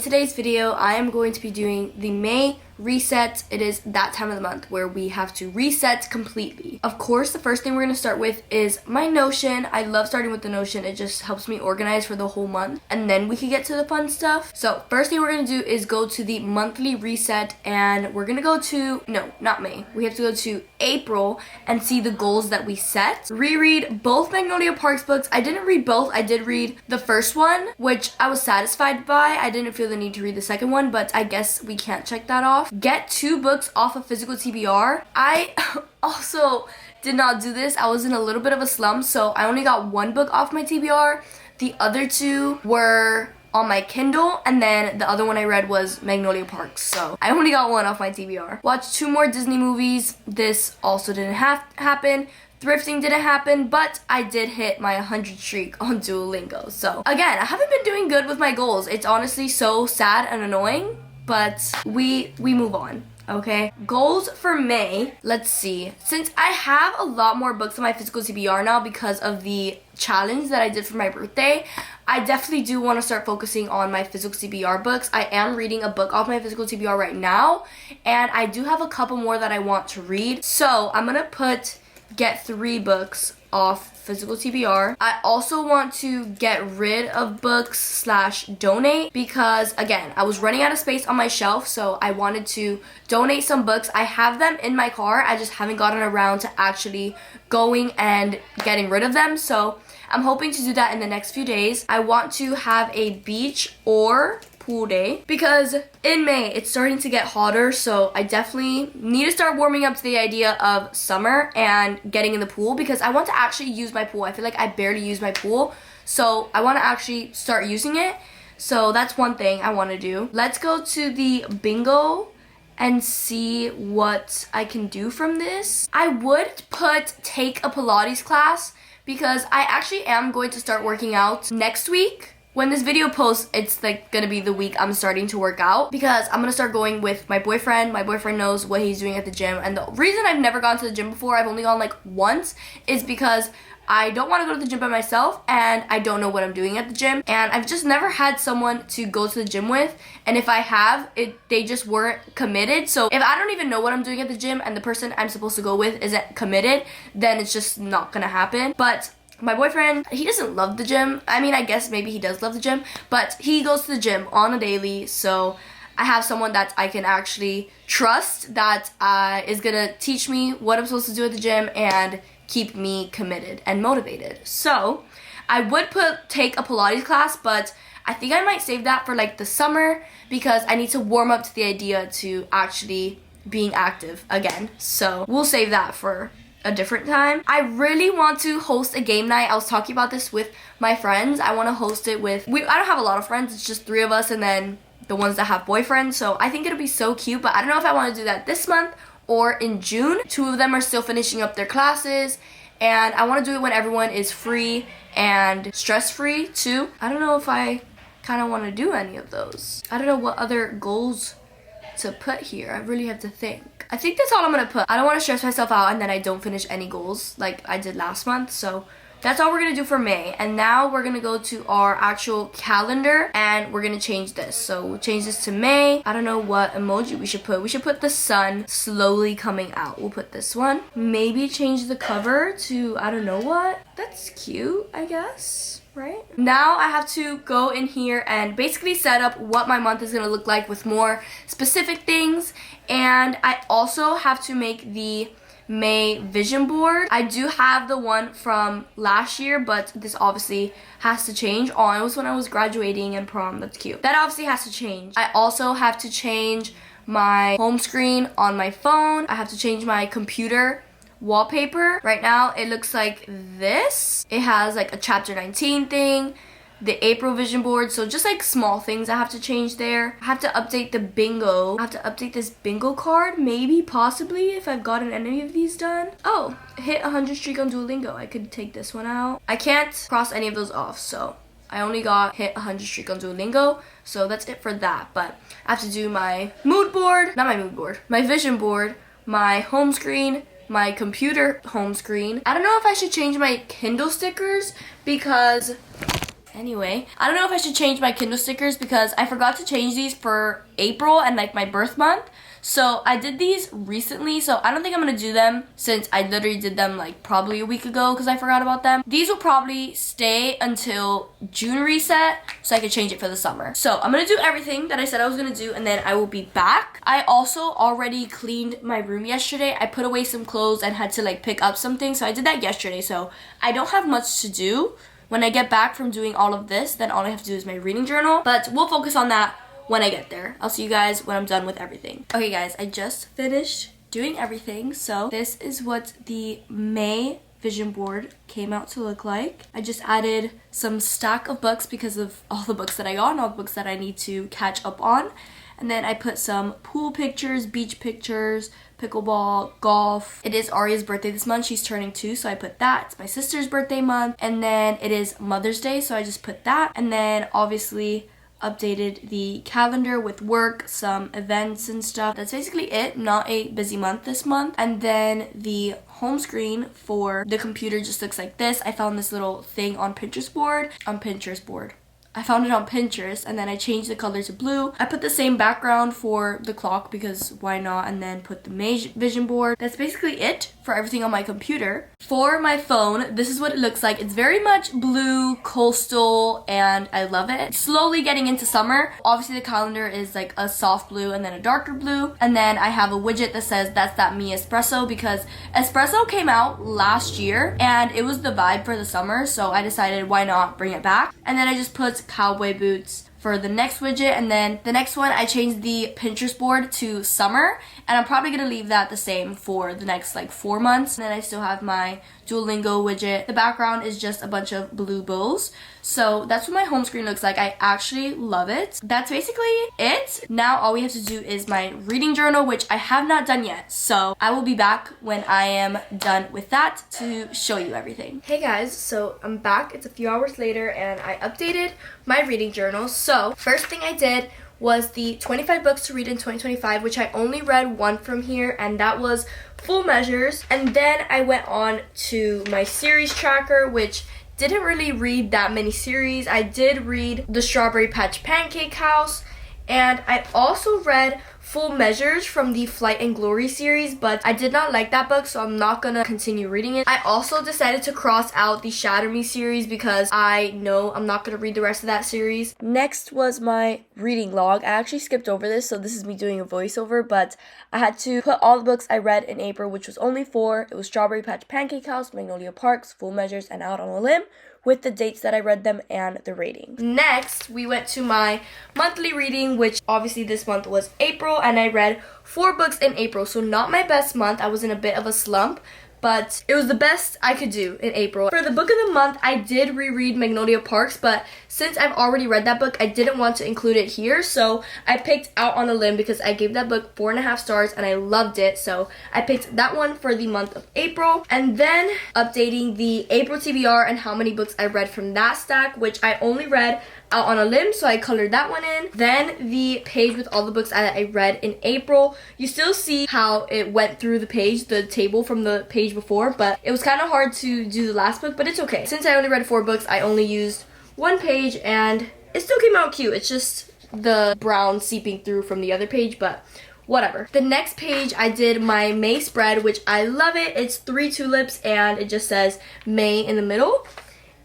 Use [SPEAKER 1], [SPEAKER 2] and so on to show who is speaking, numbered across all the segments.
[SPEAKER 1] today's video, I am going to be doing the May reset. It is that time of the month where we have to reset completely. Of course, the first thing we're going to start with is my Notion. I love starting with the Notion. It just helps me organize for the whole month, and then we can get to the fun stuff. So first thing we're going to do is go to the monthly reset, and we're going to go to, no, not May. We have to go to April and see the goals that we set. Reread both Magnolia Parks books. I didn't read both. I did read the first one, which I was satisfied by. I didn't feel the need to read the second one, but I guess we can't check that off. Get 2 books off of physical TBR. I also did not do this. I was in a little bit of a slump, so I only got 1 book off my TBR. The other 2 were on my Kindle, and then the other one I read was Magnolia Parks, so I only got 1 off my TBR. Watched 2 more Disney movies. This also didn't happen. Thrifting didn't happen, but I did hit my 100 streak on Duolingo. So again, I haven't been doing good with my goals. It's honestly so sad and annoying, but we move on. Okay, goals for May. Let's see. Since I have a lot more books on my physical TBR now because of the challenge that I did for my birthday, I definitely do want to start focusing on my physical TBR books. I am reading a book off my physical TBR right now, and I do have a couple more that I want to read. So I'm gonna get 3 books off physical TBR. I also want to get rid of books / donate because, again, I was running out of space on my shelf, so I wanted to donate some books. I have them in my car. I just haven't gotten around to actually going and getting rid of them, so I'm hoping to do that in the next few days. I want to have a beach or pool day because in May it's starting to get hotter, so I definitely need to start warming up to the idea of summer and getting in the pool because I want to actually use my pool. I feel like I barely use my pool, so I want to actually start using it. So that's one thing I want to do. Let's go to the bingo and see what I can do from this. I would take a Pilates class because I actually am going to start working out next week. When this video posts, it's like gonna be the week I'm starting to work out because I'm gonna start going with my boyfriend. My boyfriend knows what he's doing at the gym, and the reason I've never gone to the gym before, I've only gone like once, is because I don't want to go to the gym by myself and I don't know what I'm doing at the gym, and I've just never had someone to go to the gym with, and if I have, they just weren't committed. So if I don't even know what I'm doing at the gym and the person I'm supposed to go with isn't committed, then it's just not gonna happen. But my boyfriend, he doesn't love the gym. I mean, I guess maybe he does love the gym, but he goes to the gym on a daily, so I have someone that I can actually trust that is gonna teach me what I'm supposed to do at the gym and keep me committed and motivated. So I would take a Pilates class, but I think I might save that for like the summer because I need to warm up to the idea to actually being active again. So we'll save that for a different time. I really want to host a game night. I was talking about this with my friends. I want to host it with, I don't have a lot of friends, it's just 3 of us and then the ones that have boyfriends, so I think it'll be so cute, but I don't know if I want to do that this month or in June. 2 of them are still finishing up their classes, and I want to do it when everyone is free and stress-free too. I don't know if I kind of want to do any of those. I don't know what other goals to put here. I really have to think. I think that's all I'm gonna put. I don't want to stress myself out and then I don't finish any goals like I did last month, so that's all we're gonna do for May. And now we're gonna go to our actual calendar and we're gonna change this. So we'll change this to May. I don't know what emoji we should put. We should put the sun slowly coming out. We'll put this one. Maybe change the cover to, I don't know what. That's cute, I guess. Right? Now I have to go in here and basically set up what my month is going to look like with more specific things, and I also have to make the May vision board. I do have the one from last year, but this obviously has to change. Oh, it was when I was graduating and prom. That's cute. That obviously has to change. I also have to change my home screen on my phone. I have to change my computer wallpaper. Right now it looks like this. It has like a chapter 19 thing, the April vision board, so just like small things I have to change there. I have to update the bingo. I have to update this bingo card, maybe, possibly, if I've gotten any of these done. Oh, hit 100 streak on Duolingo. I could take this one out. I can't cross any of those off, so I only got hit 100 streak on Duolingo, so that's it for that. But I have to do my mood board, not my mood board, my vision board, my home screen, my computer home screen. I don't know if I should change my Kindle stickers because Anyway, I don't know if I should change my Kindle stickers because I forgot to change these for April and like my birth month. So I did these recently, so I don't think I'm gonna do them since I literally did them like probably a week ago because I forgot about them. These will probably stay until June reset so I can change it for the summer. So I'm gonna do everything that I said I was gonna do and then I will be back. I also already cleaned my room yesterday. I put away some clothes and had to like pick up something, so I did that yesterday. So I don't have much to do. When I get back from doing all of this, then all I have to do is my reading journal, but we'll focus on that when I get there. I'll see you guys when I'm done with everything. Okay guys, I just finished doing everything. So this is what the May vision board came out to look like. I just added some stack of books because of all the books that I got and all the books that I need to catch up on. And then I put some pool pictures, beach pictures, pickleball, golf. It is Aria's birthday this month. She's turning 2, so I put that. It's my sister's birthday month. And then it is Mother's Day, so I just put that. And then obviously updated the calendar with work, some events and stuff. That's basically it. Not a busy month this month. And then the home screen for the computer just looks like this. I found this little thing on Pinterest board. I found it on Pinterest and then I changed the color to blue. I put the same background for the clock because why not, and then put the May vision board. That's basically it for everything on my computer. For my phone, this is what it looks like. It's very much blue, coastal, and I love it. Slowly getting into summer. Obviously the calendar is like a soft blue and then a darker blue. And then I have a widget that says that's that me espresso because espresso came out last year and it was the vibe for the summer, so I decided why not bring it back. And then I just put cowboy boots for the next widget, and then the next one I changed the Pinterest board to summer, and I'm probably gonna leave that the same for the next like 4 months. And then I still have my Duolingo widget. The background is just a bunch of blue bows. So that's what my home screen looks like. I actually love it. That's basically it. Now all we have to do is my reading journal, which I have not done yet. So I will be back when I am done with that to show you everything. Hey guys, so I'm back. It's a few hours later and I updated my reading journal. So first thing I did was the 25 books to read in 2025, which I only read one from here, and that was Full Measures. And then I went on to my series tracker, which didn't really read that many series. I did read The Strawberry Patch Pancake House, and I also read Full Measures from the Flight and Glory series, but I did not like that book, so I'm not gonna continue reading it. I also decided to cross out the Shatter Me series because I know I'm not gonna read the rest of that series. Next was my reading log. I actually skipped over this, so this is me doing a voiceover, but I had to put all the books I read in April, which was only 4. It was Strawberry Patch Pancake House, Magnolia Parks, Full Measures, and Out on a Limb, with the dates that I read them and the rating. Next, we went to my monthly reading, which obviously this month was April, and I read 4 books in April, so not my best month. I was in a bit of a slump, but it was the best I could do in April. For the book of the month, I did reread Magnolia Parks, but since I've already read that book, I didn't want to include it here, so I picked Out on a Limb because I gave that book 4.5 stars and I loved it, so I picked that one for the month of April. And then updating the April TBR and how many books I read from that stack, which I only read Out on a Limb, so I colored that one in. Then the page with all the books that I read in April. You still see how it went through the page, the table from the page before, but it was kind of hard to do the last book, but it's okay. Since I only read 4 books, I only used 1 page and it still came out cute. It's just the brown seeping through from the other page, but whatever. The next page I did my May spread, which I love it. It's 3 tulips and it just says May in the middle.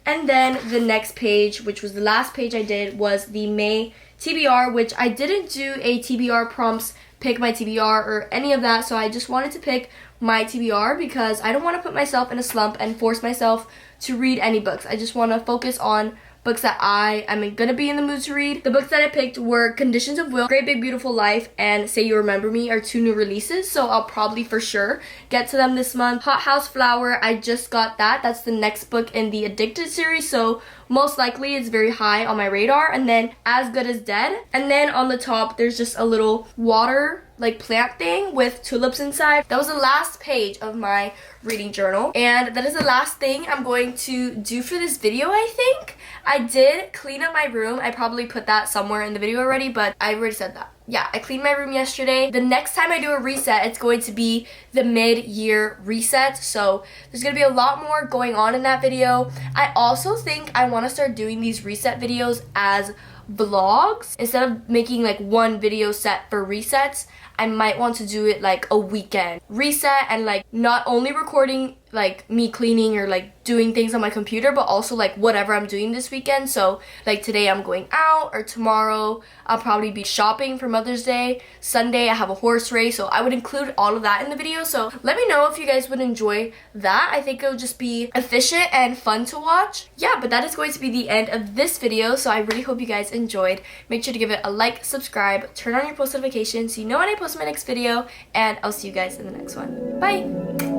[SPEAKER 1] And then the next page, which was the last page I did, was the May TBR, which I didn't do a TBR prompts, pick my TBR or any of that, so I just wanted to pick my TBR because I don't want to put myself in a slump and force myself to read any books. I just want to focus on books that I am gonna be in the mood to read. The books that I picked were Conditions of Will, Great Big Beautiful Life, and Say You Remember Me are 2 new releases, so I'll probably for sure get to them this month. Hot House Flower, I just got that. That's the next book in the Addicted series, so most likely it's very high on my radar. And then As Good as Dead. And then on the top, there's just a little water like plant thing with tulips inside. That was the last page of my reading journal, and that is the last thing I'm going to do for this video. I think I did clean up my room. I probably put that somewhere in the video already, but I already said that. Yeah, I cleaned my room yesterday. The next time I do a reset, it's going to be the mid-year reset, so there's gonna be a lot more going on in that video. I also think I want to start doing these reset videos as vlogs instead of making like one video set for resets. I might want to do it like a weekend reset, and like not only recording like me cleaning or like doing things on my computer, but also like whatever I'm doing this weekend. So like today I'm going out, or tomorrow I'll probably be shopping for Mother's Day. Sunday I have a horse race, so I would include all of that in the video. So let me know if you guys would enjoy that. I think it'll just be efficient and fun to watch. Yeah, but that is going to be the end of this video, so I really hope you guys enjoyed. Make sure to give it a like, subscribe, turn on your post notifications so you know when I post my next video, and I'll see you guys in the next one. Bye!